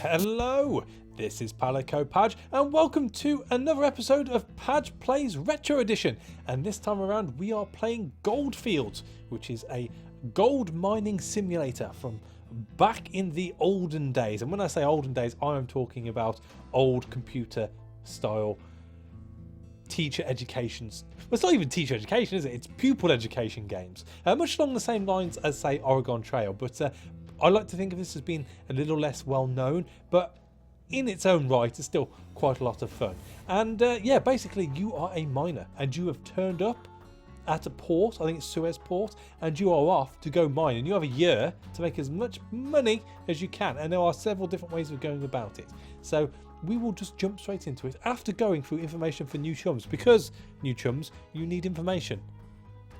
Hello, this is Colico Padge and welcome to another episode of Padge Plays Retro Edition, and this time around we are playing Goldfields, which is a gold mining simulator from back in the olden days. And when I say olden days, I am talking about old computer style teacher educations. Well, it's not even teacher education, is it? It's pupil education games, much along the same lines as, say, Oregon Trail, but I like to think of this as being a little less well known, but in its own right, it's still quite a lot of fun. And yeah, basically you are a miner and you have turned up at a port, I think it's Suze port, and you are off to go mine, and you have a year to make as much money as you can, and there are several different ways of going about it. So we will just jump straight into it after going through information for new chums, because new chums, you need information.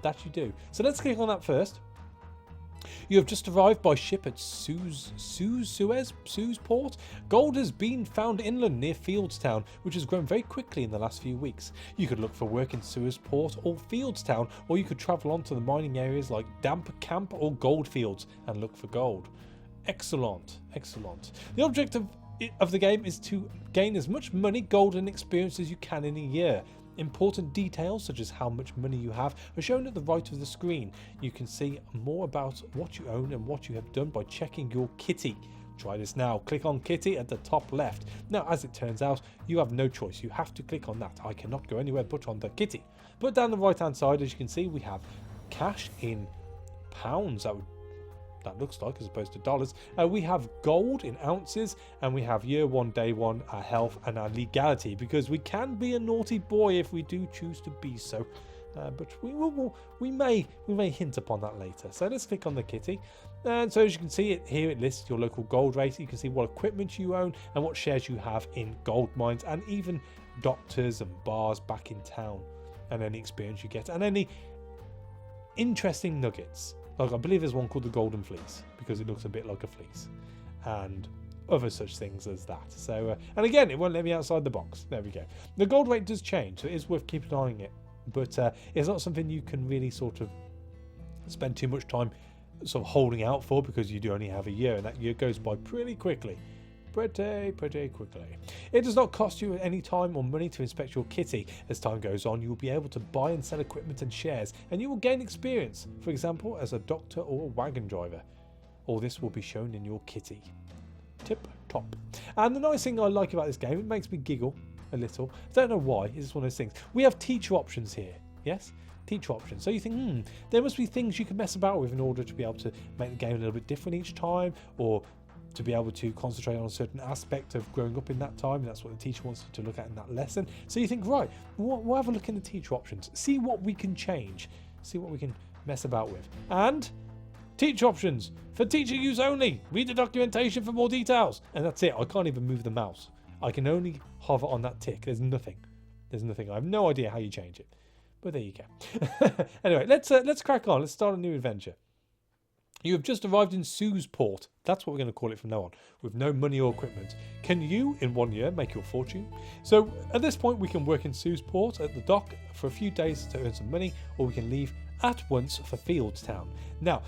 That you do. So let's click on that first. You have just arrived by ship at Suze port. Gold has been found inland near Fieldstown, which has grown very quickly in the last few weeks. You could look for work in Suze port or Fieldstown, or you could travel on to the mining areas like Domp Camp or Goldfields and look for gold. Excellent, excellent. The object of the game is to gain as much money, gold and experience as you can in a year. Important details such as how much money you have are shown at the right of the screen. You can see more about what you own and what you have done by checking your kitty. Try this now. Click on kitty at the top left. Now, as it turns out, you have no choice. You have to click on that. I cannot go anywhere but on the kitty. But down the right hand side, as you can see, we have cash in pounds. That looks like, as opposed to dollars. We have gold in ounces, and we have year one, day one, our health and our legality, because we can be a naughty boy if we do choose to be so. But we may hint upon that later. So let's click on the kitty, and so as you can see it here, it lists your local gold rate. You can see what equipment you own and what shares you have in gold mines, and even doctors and bars back in town, and any experience you get, and any interesting nuggets. Like, I believe there's one called the Golden Fleece because it looks a bit like a fleece, and other such things as that. So, and again, it won't let me outside the box. There we go. The gold rate does change, so it is worth keeping an eye on it. But it's not something you can really sort of spend too much time sort of holding out for, because you do only have a year, and that year goes by pretty quickly. Pretty quickly. It does not cost you any time or money to inspect your kitty. As time goes on, you will be able to buy and sell equipment and shares, and you will gain experience, for example as a doctor or a wagon driver. All this will be shown in your kitty. Tip top. And the nice thing I like about this game, it makes me giggle a little. I don't know why, it's just one of those things. We have teacher options here. Yes, teacher options. So you think, there must be things you can mess about with in order to be able to make the game a little bit different each time, or to be able to concentrate on a certain aspect of growing up in that time. That's what the teacher wants you to look at in that lesson. So you think, right, we'll have a look in the teacher options, see what we can change, see what we can mess about with. And teacher options for teacher use only. Read the documentation for more details. And that's it. I can't even move the mouse. I can only hover on that tick. There's nothing. I have no idea how you change it, but there you go. Anyway, let's crack on. Let's start a new adventure. You have just arrived in Suze port. That's what we're going to call it from now on, with no money or equipment. Can you, in 1 year, make your fortune? So at this point, we can work in Suze port at the dock for a few days to earn some money, or we can leave at once for Fieldstown. Now,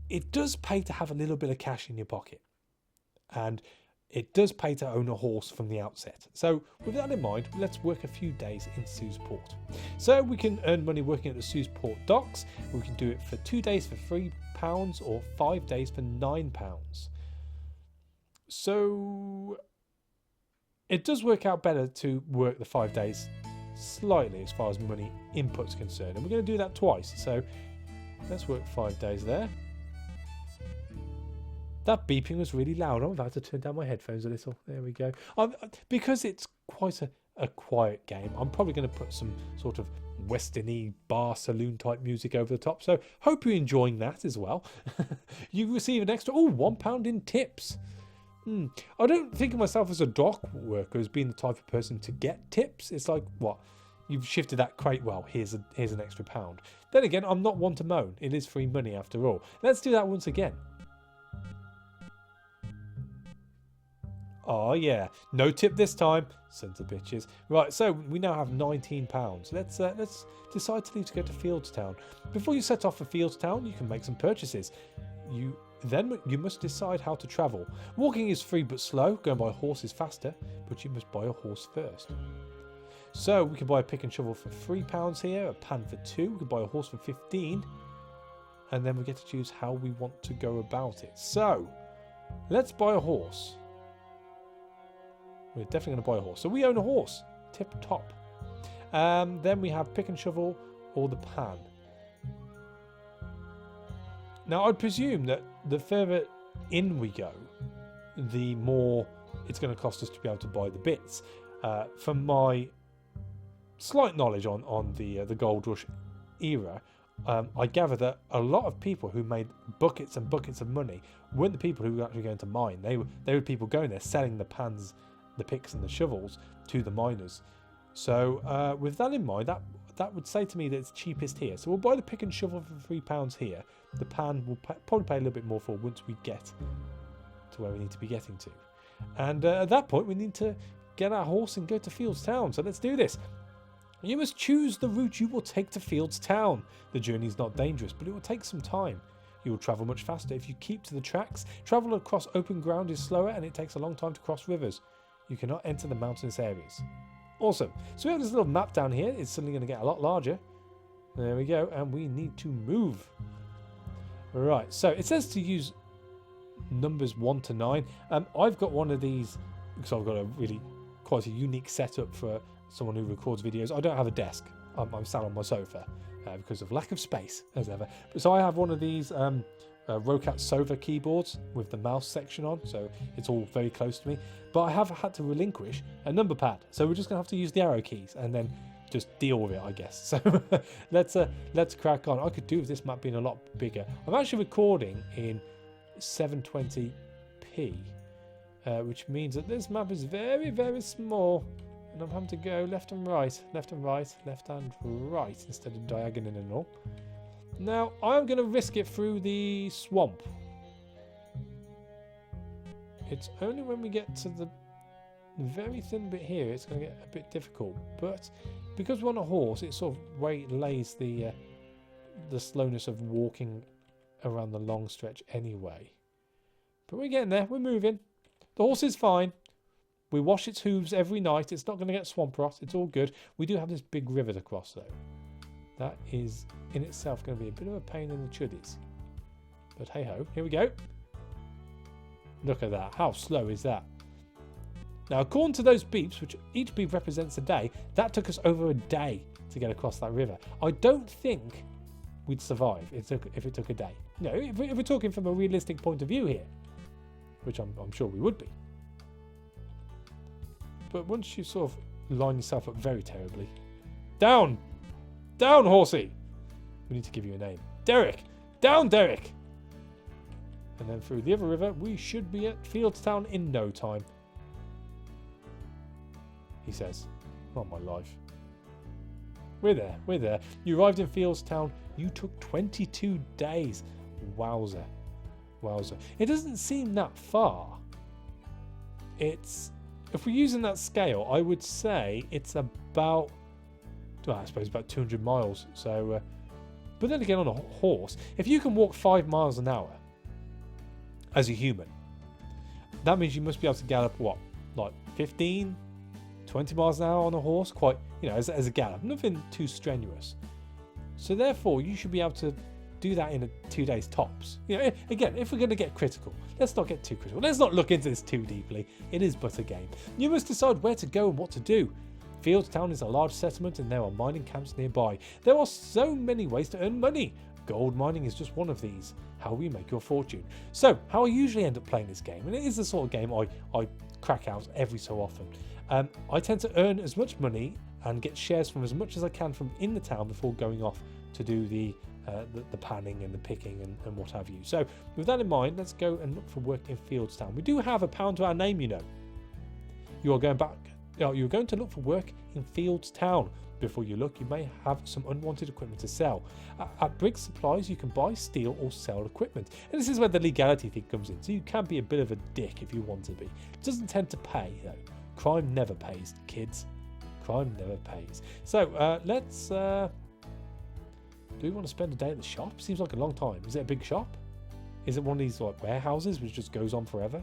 it does pay to have a little bit of cash in your pocket, and it does pay to own a horse from the outset. So with that in mind, let's work a few days in Suze port. So we can earn money working at the Suze port docks. We can do it for 2 days for £3 or 5 days for £9. So it does work out better to work the 5 days slightly as far as money input's concerned, and we're going to do that twice. So let's work 5 days there. That beeping was really loud. I'm about to turn down my headphones a little. There we go. Because it's quite a quiet game, I'm probably going to put some sort of western-y bar saloon type music over the top. So hope you're enjoying that as well. You receive an extra £1 in tips. I don't think of myself as a dock worker as being the type of person to get tips. It's like, what? You've shifted that crate. Well, here's an extra £1. Then again, I'm not one to moan. It is free money after all. Let's do that once again. Oh yeah, no tip this time, sons of bitches. Right, so we now have £19. Let's decide to leave to go to Fieldstown. Before you set off for Fieldstown, you can make some purchases. You Then you must decide how to travel. Walking is free but slow. Going by horse is faster, but you must buy a horse first. So we can buy a pick and shovel for £3 here, a pan for 2. We can buy a horse for 15, and then we get to choose how we want to go about it. So let's buy a horse. We're definitely going to buy a horse. So we own a horse. Tip top. Then we have pick and shovel or the pan. Now I'd presume that the further in we go, the more it's going to cost us to be able to buy the bits. From my slight knowledge on the Gold Rush era, I gather that a lot of people who made buckets and buckets of money weren't the people who were actually going to mine. They were people going there selling the pans, the picks and the shovels to the miners. So with that in mind, that would say to me that it's cheapest here. So we'll buy the pick and shovel for £3 here. The pan we'll probably pay a little bit more for once we get to where we need to be getting to. And at that point we need to get our horse and go to Fields Town. So let's do this. You must choose the route you will take to Fields Town. The journey is not dangerous, but it will take some time. You will travel much faster if you keep to the tracks. Travel across open ground is slower and it takes a long time to cross rivers. You cannot enter the mountainous areas. Awesome. So we have this little map down here. It's suddenly going to get a lot larger. There we go. And we need to move. Right. So it says to use numbers 1 to 9. I've got one of these because I've got a really quite a unique setup for someone who records videos. I don't have a desk. I'm sat on my sofa because of lack of space, as ever. So I have one of these Rocat sofa keyboards with the mouse section on, so it's all very close to me. But I have had to relinquish a number pad, so we're just going to have to use the arrow keys and then just deal with it, I guess. So let's crack on. I could do with this map being a lot bigger. I'm actually recording in 720p, which means that this map is very, very small. And I'm having to go left and right, left and right, left and right instead of diagonal and all. Now, I'm going to risk it through the swamp. It's only when we get to the very thin bit here, it's going to get a bit difficult. But because we're on a horse, it sort of waylays the slowness of walking around the long stretch anyway. But we're getting there. We're moving. The horse is fine. We wash its hooves every night. It's not going to get swamp rot. It's all good. We do have this big river to cross, though. That is in itself going to be a bit of a pain in the chuddies. But hey-ho, here we go. Look at that. How slow is that? Now, according to those beeps, which each beep represents a day, that took us over a day to get across that river. I don't think we'd survive if it took a day. No, if we're talking from a realistic point of view here, which I'm sure we would be. But once you sort of line yourself up very terribly. Down! Down, horsey! We need to give you a name. Derek! Down, Derek! And then through the other river, we should be at Fieldstown in no time. He says. Oh, my life. We're there, we're there. You arrived in Fieldstown. You took 22 days. Wowzer. Wowzer. It doesn't seem that far. If we're using that scale, I would say it's about, well, I suppose about 200 miles. So, but then again, on a horse, if you can walk 5 miles an hour as a human, that means you must be able to gallop what, like 15, 20 miles an hour on a horse, quite, as a gallop, nothing too strenuous. So therefore, you should be able to do that in 2 days tops. Again, if we're going to get critical, let's not get too critical. Let's not look into this too deeply. It is but a game. You must decide where to go and what to do. Fieldstown is a large settlement and there are mining camps nearby. There are so many ways to earn money. Gold mining is just one of these. How we make your fortune. So, how I usually end up playing this game, and it is the sort of game I crack out every so often. I tend to earn as much money and get shares from as much as I can from in the town before going off to do the panning and the picking and what have you. So with that in mind, let's go and look for work in Fieldstown. We do have a pound to our name, You are going back. You're going to look for work in Fieldstown. Before you look, you may have some unwanted equipment to sell. At Briggs Supplies, you can buy, steal or sell equipment. And this is where the legality thing comes in. So you can be a bit of a dick if you want to be. It doesn't tend to pay, though. Crime never pays, kids. Crime never pays. So let's... do we want to spend a day at the shop? Seems like a long time. Is it a big shop? Is it one of these like warehouses which just goes on forever?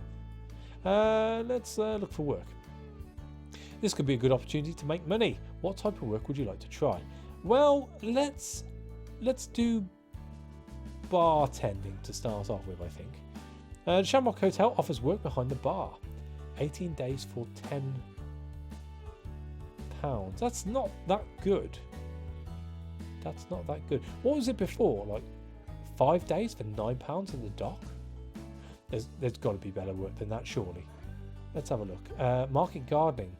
Let's look for work. This could be a good opportunity to make money. What type of work would you like to try? Well, let's do bartending to start off with, I think. Shamrock Hotel offers work behind the bar. 18 days for £10. That's not that good. That's not that good. What was it before? Like 5 days for £9 in the dock? There's got to be better work than that, surely. Let's have a look. Market gardening.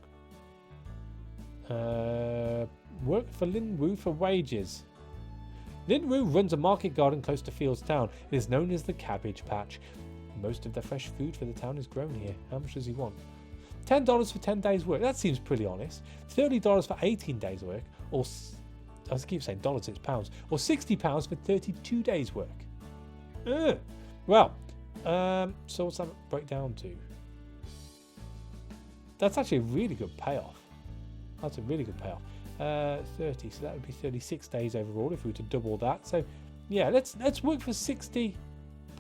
Work for Linwoo for wages. Linwoo runs a market garden close to Fields Town. It is known as the Cabbage Patch. Most of the fresh food for the town is grown here. How much does he want? $10 for 10 days work. That seems pretty honest. $30 for 18 days work. Or, I keep saying dollars, it's pounds. Or £60 for 32 days work. Well, so what's that break down to? That's actually a really good payoff. That's a really good payoff. 30, so that would be 36 days overall if we were to double that. So yeah, let's work for £60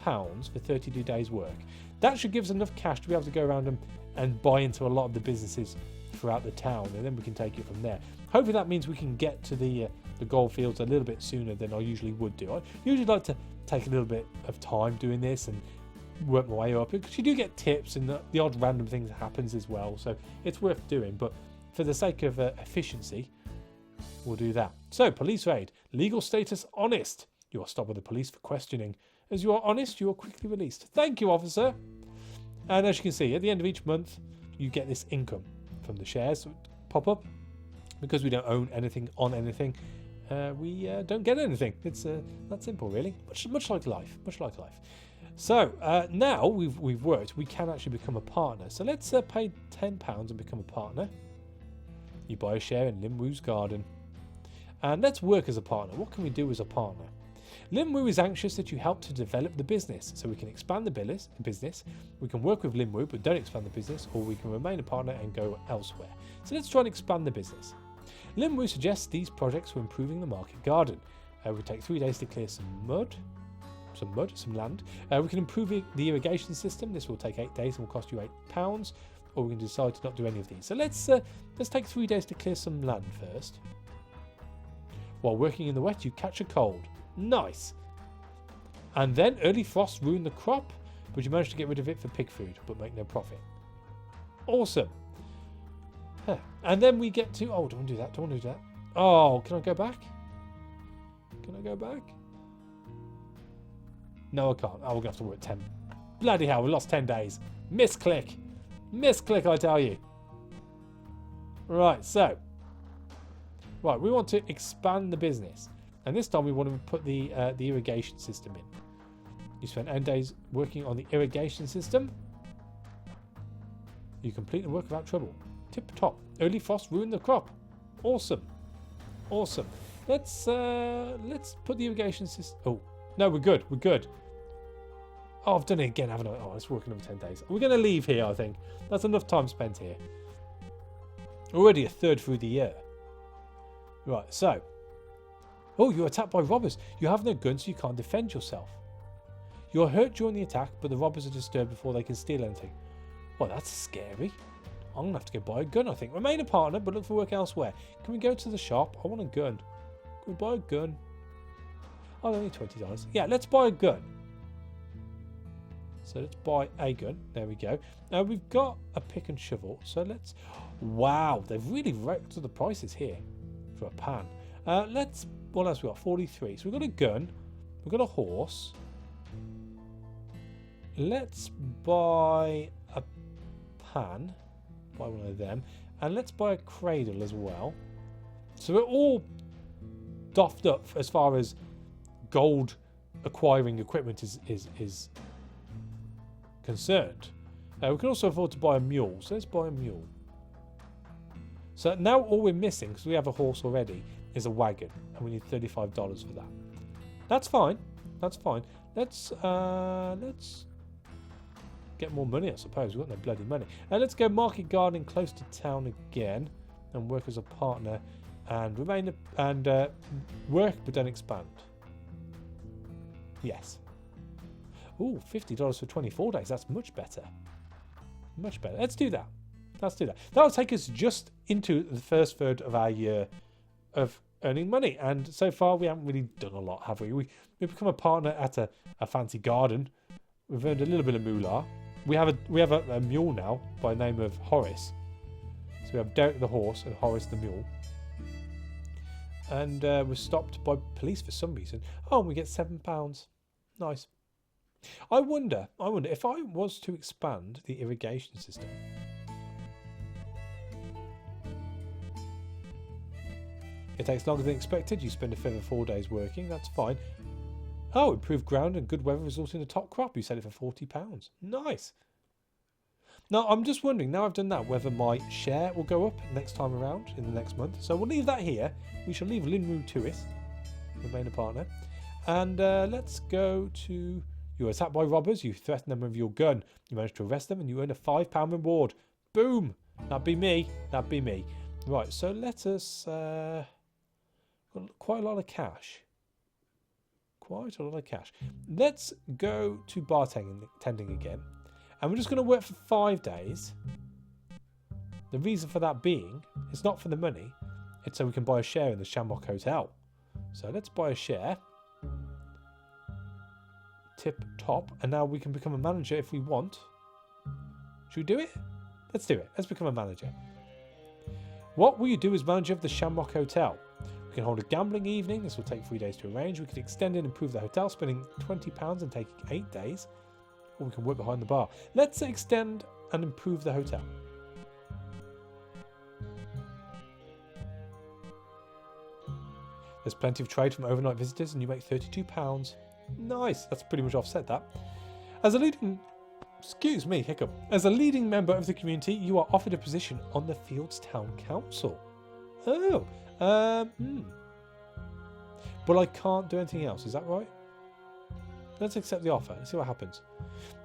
for 32 days work. That should give us enough cash to be able to go around and buy into a lot of the businesses throughout the town, and then we can take it from there. Hopefully that means we can get to the Goldfields a little bit sooner than I usually would do. I usually like to take a little bit of time doing this and work my way up, because you do get tips and the odd random thing that happens as well, so it's worth doing. But for the sake of efficiency, we'll do that. So, police raid. Legal status honest. You are stopped by the police for questioning. As you are honest, you are quickly released. Thank you, officer. And as you can see, at the end of each month, you get this income from the shares that pop up. Because we don't own anything on anything, we don't get anything. It's that simple, really. Much like life. Much like life. So now we've worked, we can actually become a partner. So let's pay £10 and become a partner. You buy a share in Linwoo's garden. And let's work as a partner. What can we do as a partner? Linwoo is anxious that you help to develop the business, so we can expand the business. We can work with Linwoo but don't expand the business, or we can remain a partner and go elsewhere. So let's try and expand the business. Linwoo suggests these projects for improving the market garden. We take 3 days to clear some land. We can improve the irrigation system. This will take 8 days and will cost you £8. Or we can decide to not do any of these. So let's take 3 days to clear some land first. While working in the wet, you catch a cold. Nice. And then early frosts ruin the crop, but you manage to get rid of it for pig food, but make no profit. Awesome. And then we get to... Oh, don't do that. Don't do that. Oh, can I go back? Can I go back? No, I can't. Oh, we're going to have to work 10. Bloody hell, we lost 10 days. Misclick. Misclick, I tell you. Right, so. Right, we want to expand the business. And this time we want to put the irrigation system in. You spend 10 days working on the irrigation system. You complete the work without trouble. Tip top. Early frost ruined the crop. Awesome. Awesome. Let's put the irrigation system... Oh, no, we're good. We're good. Oh, I've done it again, haven't I? Oh, it's working over 10 days. We're going to leave here, I think. That's enough time spent here. Already a third through the year. Right, so. Oh, you're attacked by robbers. You have no gun, so you can't defend yourself. You're hurt during the attack, but the robbers are disturbed before they can steal anything. Well, that's scary. I'm going to have to go buy a gun, I think. Remain a partner, but look for work elsewhere. Can we go to the shop? I want a gun. Can we buy a gun? Oh, only $20. Yeah, let's buy a gun. So let's buy a gun. There we go. Now we've got a pick and shovel. So let's... Wow, they've really racked up the prices here for a pan. Let's... What else we got? 43. So we've got a gun. We've got a horse. Let's buy a pan. Buy one of them. And let's buy a cradle as well. So we're all doffed up as far as gold acquiring equipment is concerned. We can also afford to buy a mule. So let's buy a mule. So now all we're missing, because we have a horse already, is a wagon. And we need $35 for that. That's fine. That's fine. Let's get more money, I suppose. We've got no bloody money. And let's go market gardening close to town again. And work as a partner. And remain work but don't expand. Yes. Ooh, $50 for 24 days. That's much better. Much better. Let's do that. Let's do that. That'll take us just into the first third of our year of earning money. And so far, we haven't really done a lot, have we? We've become a partner at a fancy garden. We've earned a little bit of moolah. We have a mule now by the name of Horace. So we have Derek the horse and Horace the mule. And we're stopped by police for some reason. Oh, and we get £7. Nice. I wonder if I was to expand the irrigation system. It takes longer than expected. You spend a further 4 days working. That's fine. Oh, improved ground and good weather results in a top crop. You sell it for £40. Nice. Now, I'm just wondering, now I've done that, whether my share will go up next time around in the next month. So we'll leave that here. We shall leave Linru to it, remain a partner. And let's go to... You were attacked by robbers. You threatened them with your gun. You managed to arrest them and you earn a £5 reward. Boom. That'd be me. That'd be me. Right, so let us... quite a lot of cash. Quite a lot of cash. Let's go to bartending again. And we're just going to work for 5 days. The reason for that being, it's not for the money. It's so we can buy a share in the Shamrock Hotel. So let's buy a share. Tip top. And now we can become a manager if we want. Should we do it? Let's do it. Let's become a manager. What will you do as manager of the Shamrock Hotel? We can hold a gambling evening. This will take 3 days to arrange. We can extend and improve the hotel, spending £20 and taking 8 days. Or we can work behind the bar. Let's extend and improve the hotel. There's plenty of trade from overnight visitors and you make £32. Nice. That's pretty much offset that. As a leading... Excuse me, hiccup. As a leading member of the community, you are offered a position on the Fields Town Council. Oh. But I can't do anything else. Is that right? Let's accept the offer. Let's see what happens.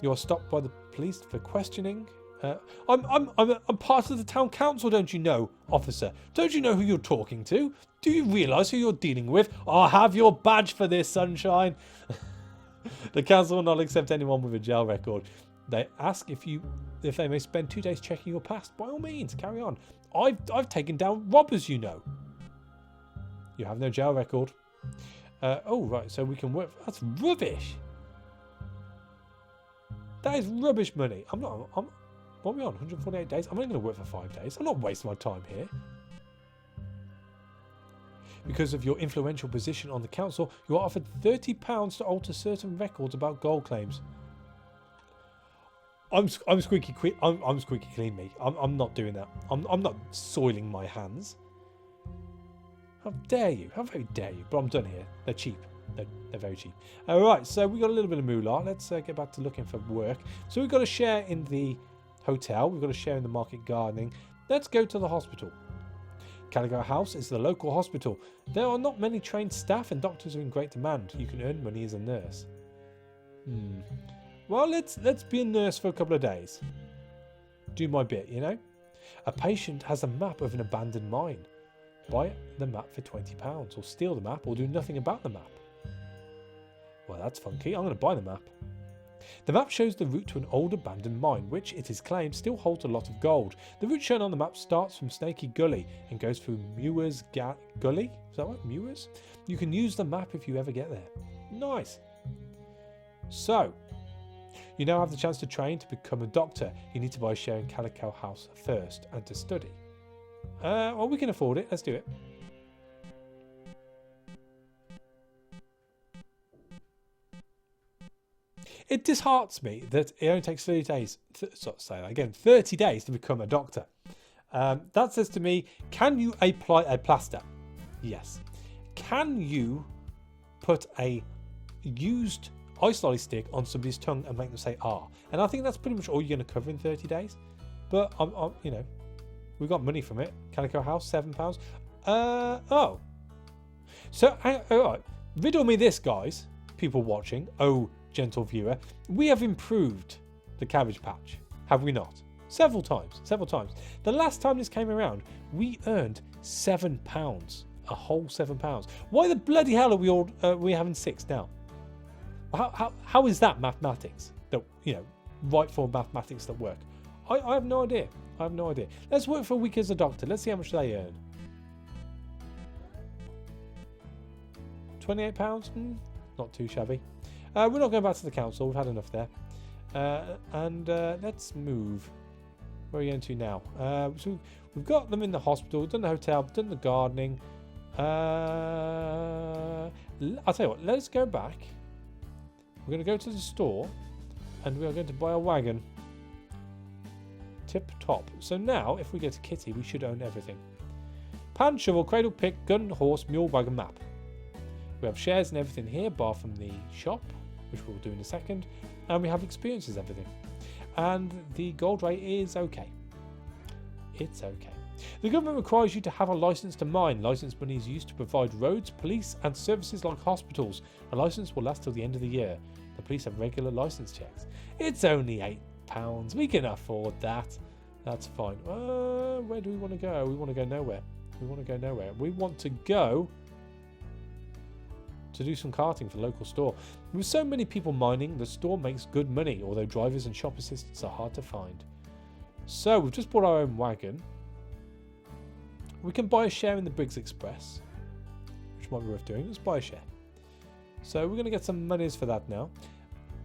You are stopped by the police for questioning. I'm part of the town council, don't you know, officer? Don't you know who you're talking to? Do you realise who you're dealing with? I'll have your badge for this, sunshine. The council will not accept anyone with a jail record. They ask if they may spend 2 days checking your past. By all means, carry on. I've taken down robbers, you know. You have no jail record. Oh, right, so we can work... That's rubbish. That is rubbish money. What are we on? 148 days? I'm only going to work for 5 days. I'm not wasting my time here. Because of your influential position on the council, you are offered £30 to alter certain records about gold claims. I'm squeaky clean. I'm squeaky clean, me. I'm not doing that. I'm not soiling my hands. How dare you? How very dare you? But I'm done here. They're cheap. They're very cheap. All right, so we got a little bit of moolah. Let's get back to looking for work. So we've got a share in the hotel. We've got a share in the market gardening. Let's go to the hospital. Colico House is the local hospital. There are not many trained staff and doctors are in great demand. You can earn money as a nurse. Well, let's be a nurse for a couple of days. Do my bit, you know. A patient has a map of an abandoned mine. Buy the map for £20, or steal the map, or do nothing about the map. Well, that's funky. I'm going to buy the map. The map shows the route to an old abandoned mine, which, it is claimed, still holds a lot of gold. The route shown on the map starts from Snakey Gully and goes through Muir's Gully. Is that right? Muir's? You can use the map if you ever get there. Nice. So, you now have the chance to train to become a doctor. You need to buy a share in Colico House first and to study. Well, we can afford it. Let's do it. It disheartens me that it only takes 30 days. Say that again. 30 days to become a doctor. That says to me, can you apply a plaster? Yes. Can you put a used ice lolly stick on somebody's tongue and make them say "ah"? And I think that's pretty much all you're going to cover in 30 days. But you know, we got money from it. Colico House, £7. Oh. So, all right. Riddle me this, guys. People watching. Oh, gentle viewer. We have improved the Cabbage Patch, have we not? Several times. The last time this came around, we earned £7. A whole £7. Why the bloody hell are we having 6 now? How is that mathematics? That, you know, right for mathematics that work? I have no idea. I have no idea. Let's work for a week as a doctor. Let's see how much they earn. £28? Not too shabby. We're not going back to the council. We've had enough there. Let's move. Where are you going to now? So we've got them in the hospital, done the hotel, done the gardening. I'll tell you what, let's go back. We're going to go to the store and we are going to buy a wagon. Tip top. So now, if we go to Kitty, we should own everything. Pan, shovel, cradle, pick, gun, horse, mule, wagon, map. We have shares and everything here, bar from the shop, which we'll do in a second. And we have experiences, everything. And the gold rate is okay. It's okay. The government requires you to have a license to mine. License money is used to provide roads, police and services like hospitals. A license will last till the end of the year. The police have regular license checks. It's only £8. We can afford that. That's fine. Where do we want to go? We want to go nowhere. We want to go nowhere. We want to go to do some carting for the local store. With so many people mining, the store makes good money, although drivers and shop assistants are hard to find. So we've just bought our own wagon. We can buy a share in the Briggs Express, which might be worth doing. Let's buy a share. So we're going to get some monies for that now.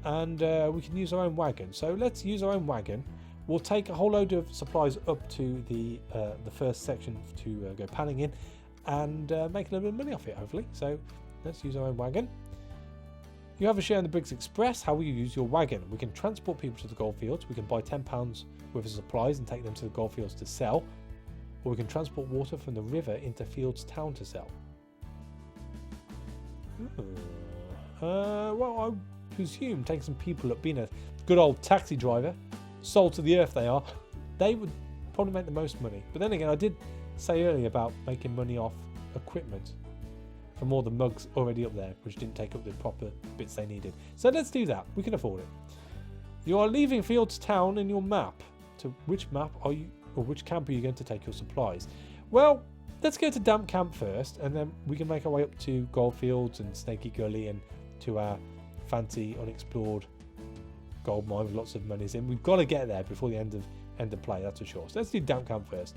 And we can use our own wagon. So let's use our own wagon. We'll take a whole load of supplies up to the first section to go panning in and make a little bit of money off it, hopefully. So let's use our own wagon. You have a share in the Briggs Express. How will you use your wagon? We can transport people to the goldfields. We can buy £10 worth of supplies and take them to the goldfields to sell. Or we can transport water from the river into Fields Town to sell. Well, I presume taking some people up, being a good old taxi driver, sold to the earth they are, they would probably make the most money. But then again, I did say earlier about making money off equipment from all the mugs already up there, which didn't take up the proper bits they needed. So let's do that. We can afford it. You are leaving Fields Town in your map. To which map are you, or which camp are you going to take your supplies? Well, let's go to Domp Camp first, and then we can make our way up to Goldfields and Snakey Gully and to our fancy unexplored gold mine with lots of monies in. We've got to get there before the end of play, that's for sure. So let's do Domp Camp first.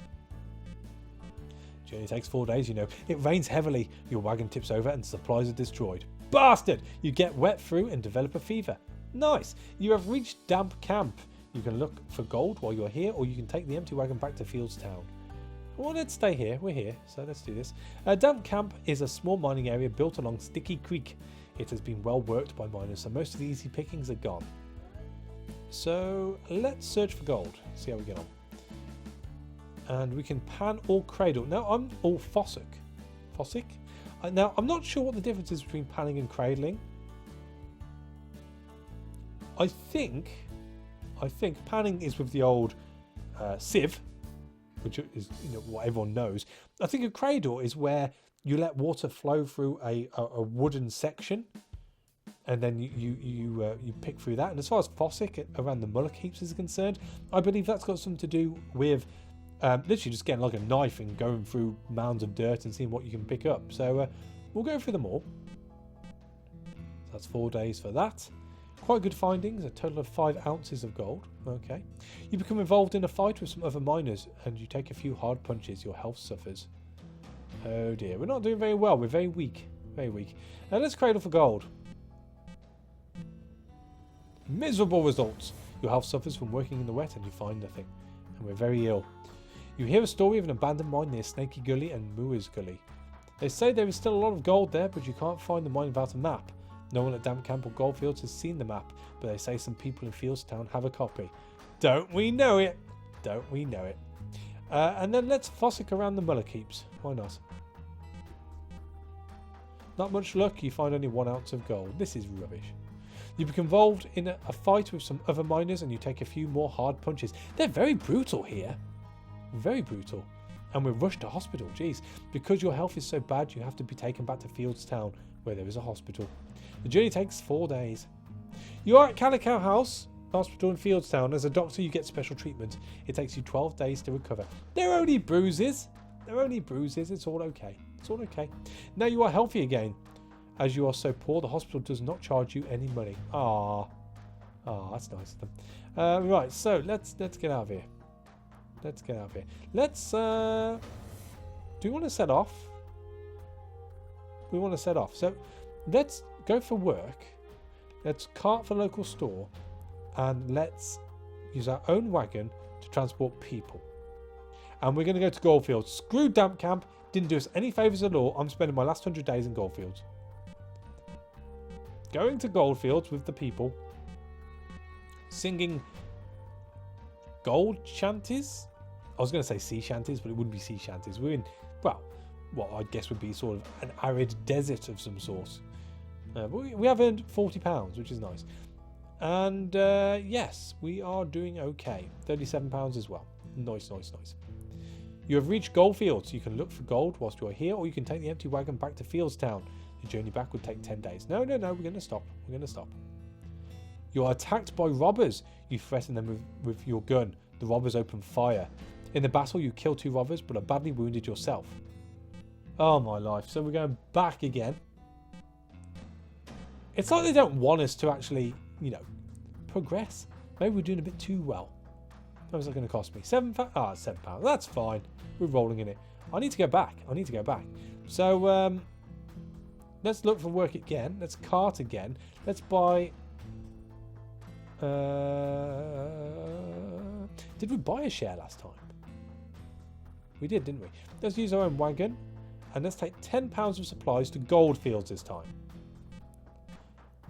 Journey takes 4 days, you know. It rains heavily, your wagon tips over and supplies are destroyed. Bastard! You get wet through and develop a fever. Nice! You have reached Domp Camp. You can look for gold while you're here, or you can take the empty wagon back to Fields Town. Well, let's stay here. We're here, so let's do this. Domp Camp is a small mining area built along Sticky Creek. It has been well worked by miners, so most of the easy pickings are gone. So let's search for gold, see how we get on. And we can pan or cradle. Now I'm all Fossick. Now I'm not sure what the difference is between panning and cradling. I think panning is with the old sieve, which is, you know, what everyone knows. I think a cradle is where you let water flow through a wooden section, and then you pick through that. And as far as Fossick around the mullock heaps is concerned, I believe that's got something to do with literally just getting like a knife and going through mounds of dirt and seeing what you can pick up. So we'll go through them all. That's 4 days for that. Quite good findings, a total of 5 ounces of gold. Okay. You become involved in a fight with some other miners and you take a few hard punches, your health suffers. Oh dear, we're not doing very well, we're very weak. Very weak. Now let's cradle for gold. Miserable results. Your health suffers from working in the wet and you find nothing. And we're very ill. You hear a story of an abandoned mine near Snakey Gully and Muir's Gully. They say there is still a lot of gold there, but you can't find the mine without a map. No one at Domp Camp or Goldfields has seen the map, but they say some people in Fields Town have a copy. Don't we know it? Don't we know it? And then let's Fossick around the mullock heaps. Why not? Not much luck, you find only 1 ounce of gold. This is rubbish. You become involved in a fight with some other miners and you take a few more hard punches. They're very brutal here. Very brutal. And we're rushed to hospital, jeez. Because your health is so bad, you have to be taken back to Fields Town, where there is a hospital. The journey takes 4 days. You are at Colico House, hospital in Fields Town. As a doctor, you get special treatment. It takes you 12 days to recover. They're only bruises. They're only bruises. It's all okay. It's all okay. Now you are healthy again. As you are so poor, the hospital does not charge you any money. Ah, that's nice of them. Right, so let's get out of here. Let's get out of here. Let's. Do we want to set off? We want to set off. So let's go for work. Let's cart for local store, and let's use our own wagon to transport people. And we're going to go to Goldfields. Screw Domp Camp. Didn't do us any favours at all. I'm spending my last 100 days in Goldfields. Going to Goldfields with the people. Singing gold shanties. I was going to say sea shanties, but it wouldn't be sea shanties. We're in, well, what I guess would be sort of an arid desert of some sort. But we have earned £40, which is nice. And yes, we are doing okay. £37 as well. Nice, nice, nice. You have reached Goldfields. You can look for gold whilst you're here, or you can take the empty wagon back to Fieldstown. The journey back would take 10 days. No, we're going to stop. We're going to stop. You are attacked by robbers. You threaten them with your gun. The robbers open fire. In the battle, you kill 2 robbers, but are badly wounded yourself. Oh, my life. So we're going back again. It's like they don't want us to actually, progress. Maybe we're doing a bit too well. How was that going to cost me? £7? Ah, £7. That's fine. We're rolling in it. I need to go back. So, let's look for work again. Let's cart again. Let's buy... did we buy a share last time? We did, didn't we? Let's use our own wagon. And let's take £10 of supplies to Goldfields this time.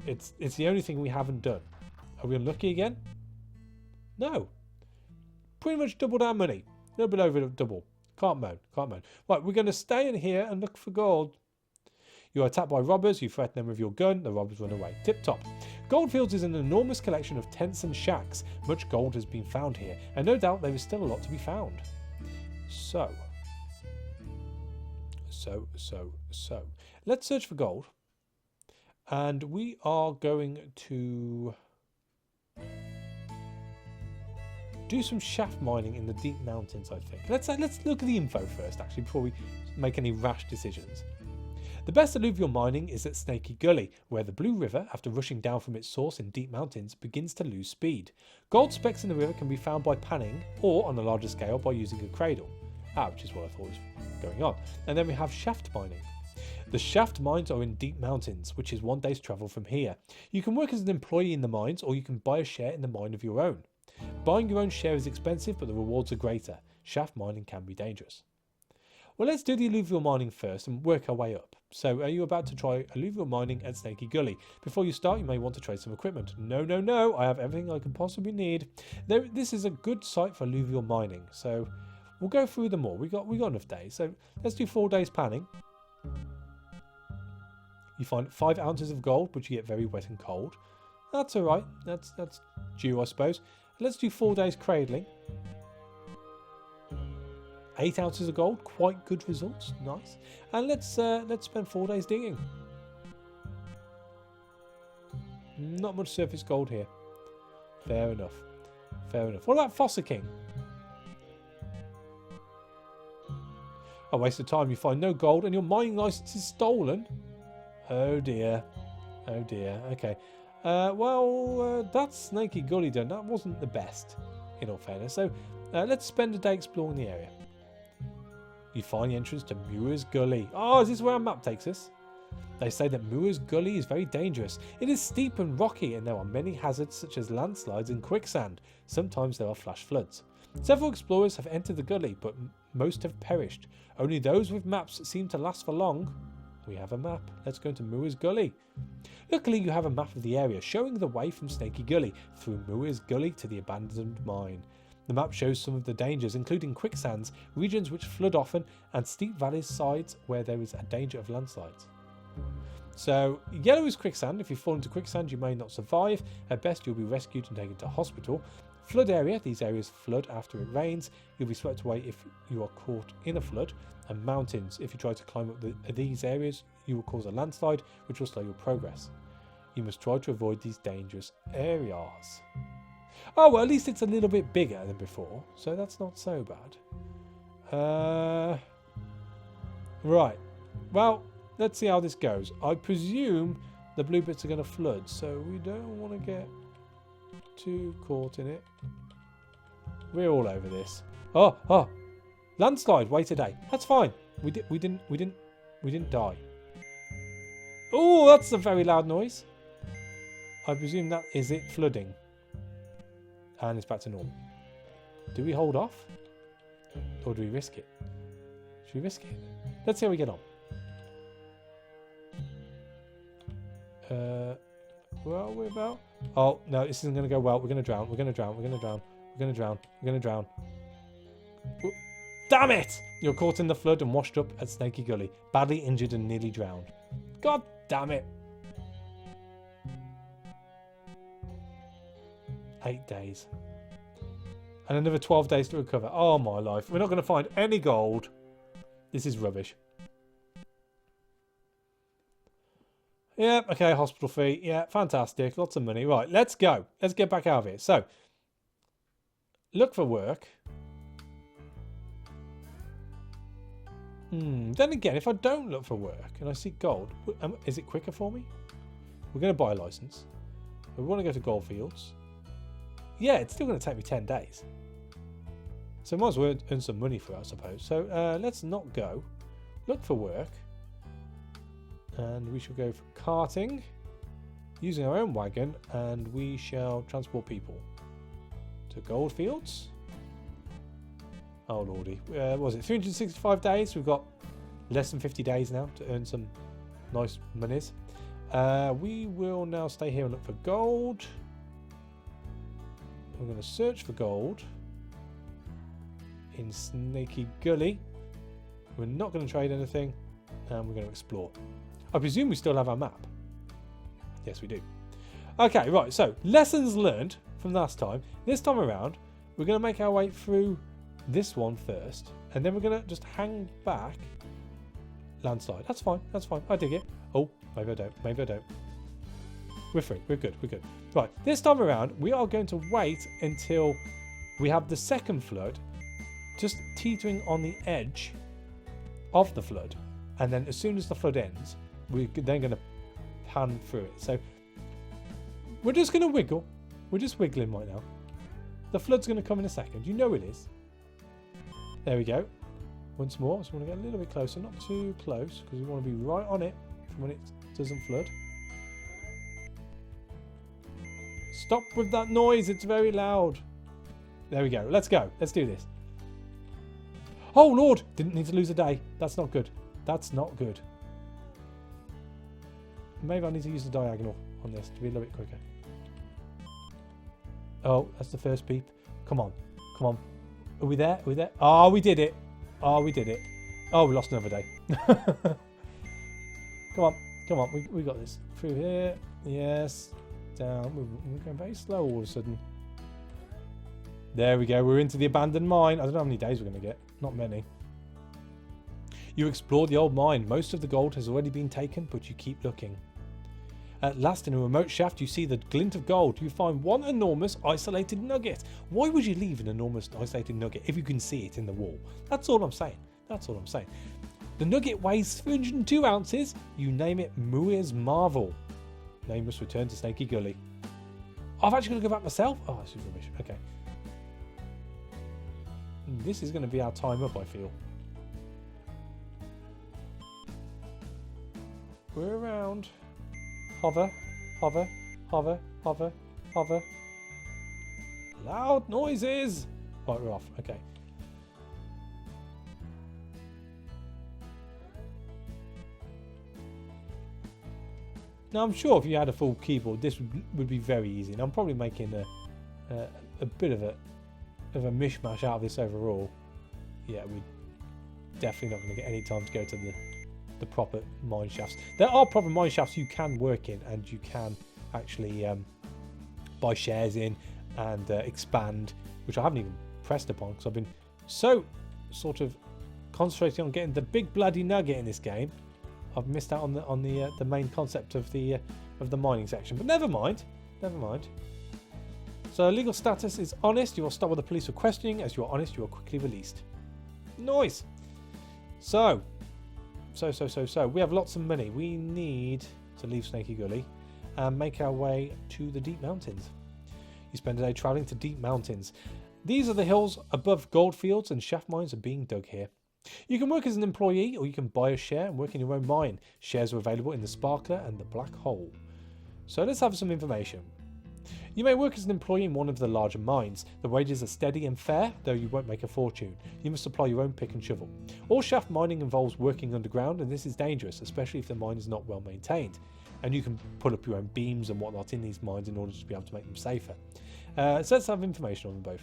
It's the only thing we haven't done. Are we unlucky again? No. Pretty much doubled our money. A little bit over double. Can't moan. Right, we're going to stay in here and look for gold. You are attacked by robbers. You threaten them with your gun. The robbers run away. Tip top. Goldfields is an enormous collection of tents and shacks. Much gold has been found here, and no doubt there is still a lot to be found. So. Let's search for gold. And we are going to do some shaft mining in the deep mountains, I think. Let's look at the info first, actually, before we make any rash decisions. The best alluvial mining is at Snakey Gully, where the Blue River, after rushing down from its source in deep mountains, begins to lose speed. Gold specks in the river can be found by panning, or on a larger scale by using a cradle. Which is what I thought was going on. And then we have shaft mining. The shaft mines are in deep mountains, which is 1 day's travel from here. You can work as an employee in the mines, or you can buy a share in the mine of your own. Buying your own share is expensive, but the rewards are greater. Shaft mining can be dangerous. Well, let's do the alluvial mining first and work our way up. So, are you about to try alluvial mining at Snakey Gully? Before you start, you may want to trade some equipment. No, I have everything I can possibly need. This is a good site for alluvial mining, so we'll go through them all. We got enough days, so let's do 4 days panning. You find 5 ounces of gold, but you get very wet and cold. That's all right. That's due, I suppose. Let's do 4 days cradling. 8 ounces of gold, quite good results. Nice. And let's spend 4 days digging. Not much surface gold here. Fair enough. What about Fossicking? A waste of time. You find no gold, and your mining license is stolen. Oh dear. Okay. That's Snakey Gully done. That wasn't the best, in all fairness. So, let's spend a day exploring the area. You find the entrance to Muir's Gully. Oh, is this where our map takes us? They say that Muir's Gully is very dangerous. It is steep and rocky, and there are many hazards such as landslides and quicksand. Sometimes there are flash floods. Several explorers have entered the gully, but most have perished. Only those with maps seem to last for long. We have a map. Let's go into Muir's Gully. Luckily, you have a map of the area showing the way from Snakey Gully through Muir's Gully to the abandoned mine. The map shows some of the dangers, including quicksands, regions which flood often, and steep valleys sides where there is a danger of landslides. So, yellow is quicksand. If you fall into quicksand, you may not survive. At best, you'll be rescued and taken to hospital. Flood area. These areas flood after it rains. You'll be swept away if you are caught in a flood. And mountains. If you try to climb up these areas, you will cause a landslide, which will slow your progress. You must try to avoid these dangerous areas. Oh, well, at least it's a little bit bigger than before, so that's not so bad. Right. Well, let's see how this goes. I presume the blue bits are going to flood, so we don't want to get too caught in it. We're all over this. Oh, landslide. Wait a day. That's fine. We didn't die. Oh, that's a very loud noise. I presume that is it flooding, and it's back to normal. Do we hold off, or do we risk it? Should we risk it? Let's see how we get on. Well, we're about. Oh no, this isn't going to go well. We're going to drown. We're going to drown. We're going to drown. We're going to drown. We're going to drown. Ooh. Damn it! You're caught in the flood and washed up at Snakey Gully, badly injured and nearly drowned. God damn it! 8 days. And another 12 days to recover. Oh my life. We're not going to find any gold. This is rubbish. Yeah, okay, hospital fee. Yeah, fantastic. Lots of money. Right, let's go. Let's get back out of here. So, look for work. Then again, if I don't look for work and I see gold, is it quicker for me? We're going to buy a license. We want to go to Goldfields. Yeah, it's still going to take me 10 days. So might as well earn some money for it, I suppose. So let's not go. Look for work. And we shall go for carting. Using our own wagon. And we shall transport people to Goldfields. Oh lordy. What was it 365 days? We've got less than 50 days now to earn some nice monies. We will now stay here and look for gold. We're going to search for gold in Snakey Gully. We're not going to trade anything, and we're going to explore. I presume we still have our map. Yes, we do. Okay, right, so lessons learned from last time. This time around, we're going to make our way through this one first, and then we're going to just hang back. Landslide. That's fine, that's fine. I dig it. Oh, maybe I don't, maybe I don't. We're free, we're good, we're good. Right, this time around, we are going to wait until we have the second flood, just teetering on the edge of the flood. And then as soon as the flood ends, we're then going to pan through it. So we're just going to wiggle. We're just wiggling right now. The flood's going to come in a second. You know it is. There we go. Once more. So we want to get a little bit closer. Not too close, because we want to be right on it from when it doesn't flood. Stop with that noise. It's very loud. There we go. Let's go. Let's do this. Oh, Lord. Didn't need to lose a day. That's not good. That's not good. Maybe I need to use the diagonal on this to be a little bit quicker. Oh, that's the first beep. Come on. Come on. Are we there? Are we there? Oh, we did it. Oh, we did it. Oh, we lost another day. Come on. Come on. We got this. Through here. Yes. Down. We're going very slow all of a sudden. There we go. We're into the abandoned mine. I don't know how many days we're going to get. Not many. You explore the old mine. Most of the gold has already been taken, but you keep looking. At last, in a remote shaft, you see the glint of gold. You find one enormous isolated nugget. Why would you leave an enormous isolated nugget if you can see it in the wall? That's all I'm saying. That's all I'm saying. The nugget weighs 302 ounces. You name it Muir's Marvel. Name must return to Snakey Gully. I've actually got to go back myself? Oh, this is rubbish. Okay. This is going to be our time up, I feel. We're around. Hover, hover, hover, hover, hover. Loud noises! Right, we're off. Okay. Now, I'm sure if you had a full keyboard, this would be very easy. And I'm probably making a bit of a mishmash out of this overall. Yeah, we're definitely not going to get any time to go to the proper mine shafts. There are proper mine shafts you can work in, and you can actually buy shares in and expand, which I haven't even pressed upon because I've been so sort of concentrating on getting the big bloody nugget in this game. I've missed out on the main concept of the mining section, but never mind, never mind. So legal status is honest. You will stop with the police for questioning. As you are honest, you are quickly released. Nice. So So. We have lots of money. We need to leave Snakey Gully and make our way to the deep mountains. You spend a day travelling to deep mountains. These are the hills above goldfields, and shaft mines are being dug here. You can work as an employee, or you can buy a share and work in your own mine. Shares are available in the Sparkler and the Black Hole. So let's have some information. You may work as an employee in one of the larger mines. The wages are steady and fair, though you won't make a fortune. You must supply your own pick and shovel. All shaft mining involves working underground, and this is dangerous, especially if the mine is not well maintained. And you can put up your own beams and whatnot in these mines in order to be able to make them safer. So let's have information on them both.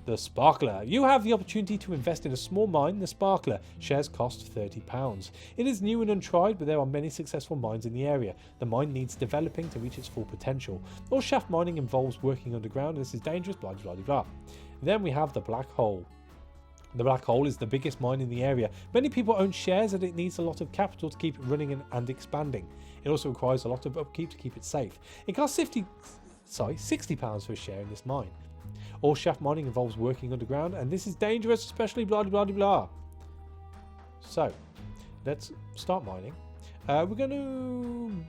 The Sparkler. You have the opportunity to invest in a small mine, the Sparkler. Shares cost £30. It is new and untried, but there are many successful mines in the area. The mine needs developing to reach its full potential. All shaft mining involves working underground, and this is dangerous, blah, blah, blah, blah. Then we have the Black Hole. The Black Hole is the biggest mine in the area. Many people own shares, and it needs a lot of capital to keep it running and expanding. It also requires a lot of upkeep to keep it safe. It costs £60 for a share in this mine. All shaft mining involves working underground, and this is dangerous, especially blah blah blah blah. So, let's start mining. We're going to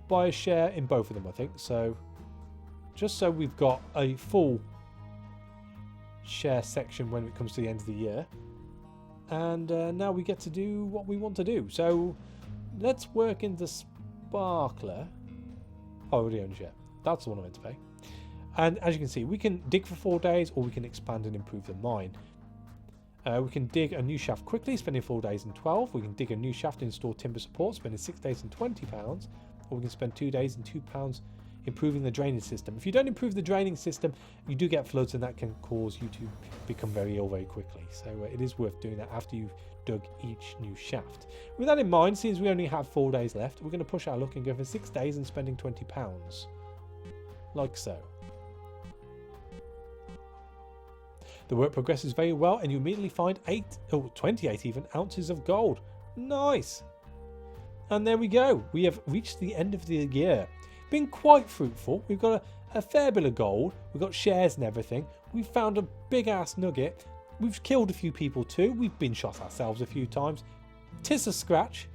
buy a share in both of them, I think. So, just so we've got a full share section when it comes to the end of the year. And now we get to do what we want to do. So, let's work in the Sparkler. Oh, I already own a share. That's the one I meant to pay. And as you can see, we can dig for 4 days, or we can expand and improve the mine. We can dig a new shaft quickly, spending 4 days and 12. We can dig a new shaft and install timber support, spending 6 days and £20. Or we can spend 2 days and £2 improving the drainage system. If you don't improve the draining system, you do get floods, and that can cause you to become very ill very quickly. So it is worth doing that after you've dug each new shaft. With that in mind, since we only have 4 days left, we're going to push our luck and go for 6 days and spending £20. Like so. The work progresses very well, and you immediately find 28 even ounces of gold. Nice! And there we go. We have reached the end of the year. Been quite fruitful. We've got a fair bit of gold. We've got shares and everything. We've found a big ass nugget. We've killed a few people too. We've been shot ourselves a few times. Tis a scratch.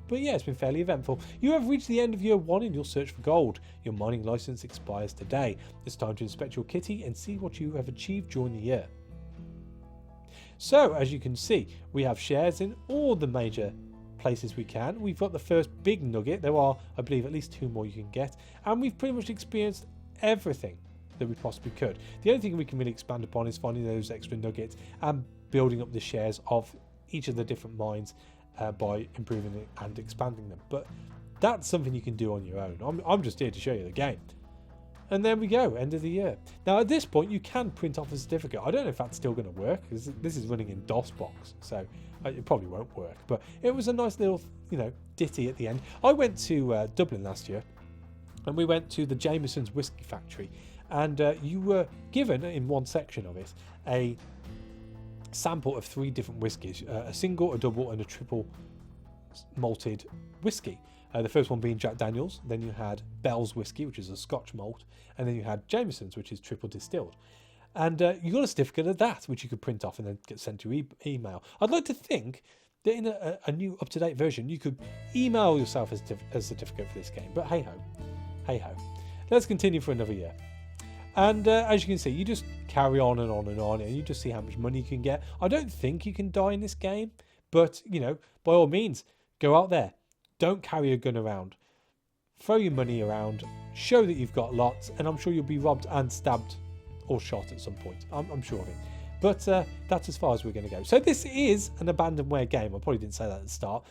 But yeah, it's been fairly eventful. You have reached the end of year 1 in your search for gold. Your mining license expires today. It's time to inspect your kitty and see what you have achieved during the year. So, as you can see, we have shares in all the major places we can. We've got the first big nugget. There are, I believe, at least 2 more you can get. And we've pretty much experienced everything that we possibly could. The only thing we can really expand upon is finding those extra nuggets and building up the shares of each of the different mines by improving it and expanding them. But that's something you can do on your own. I'm just here to show you the game. And there we go, end of the year. Now at this point you can print off a certificate. I don't know if that's still going to work, because this is running in DOSBox, so it probably won't work. But it was a nice little, ditty at the end. I went to Dublin last year, and we went to the Jameson's Whiskey Factory, and you were given in one section of it a sample of 3 different whiskies, a single, a double and a triple malted whiskey. The first one being Jack Daniel's, then you had Bell's whiskey, which is a Scotch malt, and then you had Jameson's, which is triple distilled. And you got a certificate of that, which you could print off and then get sent to your email. I'd like to think that in a new up-to-date version you could email yourself a certificate for this game, but hey ho. Let's continue for another year. And as you can see, you just carry on and on and on, and you just see how much money you can get. I don't think you can die in this game, but, by all means, go out there. Don't carry a gun around. Throw your money around. Show that you've got lots, and I'm sure you'll be robbed and stabbed or shot at some point. I'm sure of it. But that's as far as we're going to go. So this is an abandonware game. I probably didn't say that at the start.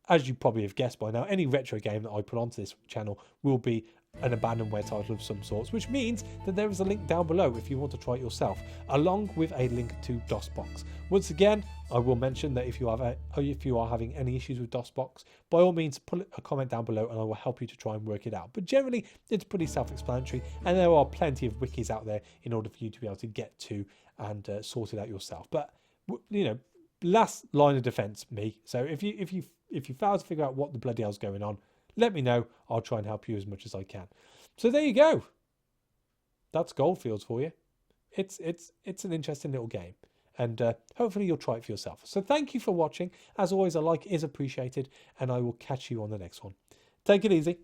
As you probably have guessed by now, any retro game that I put onto this channel will be an abandonware title of some sorts, which means that there is a link down below if you want to try it yourself, along with a link to DOSBox. Once again, I will mention that if you are having any issues with DOSBox, by all means put a comment down below and I will help you to try and work it out. But generally, it's pretty self-explanatory, and there are plenty of wikis out there in order for you to be able to get to and sort it out yourself. But last line of defense, me. So if you fail to figure out what the bloody hell's going on, let me know. I'll try and help you as much as I can. So there you go. That's Goldfields for you. It's an interesting little game. and hopefully you'll try it for yourself. So thank you for watching. As always, a like is appreciated, and I will catch you on the next one. Take it easy.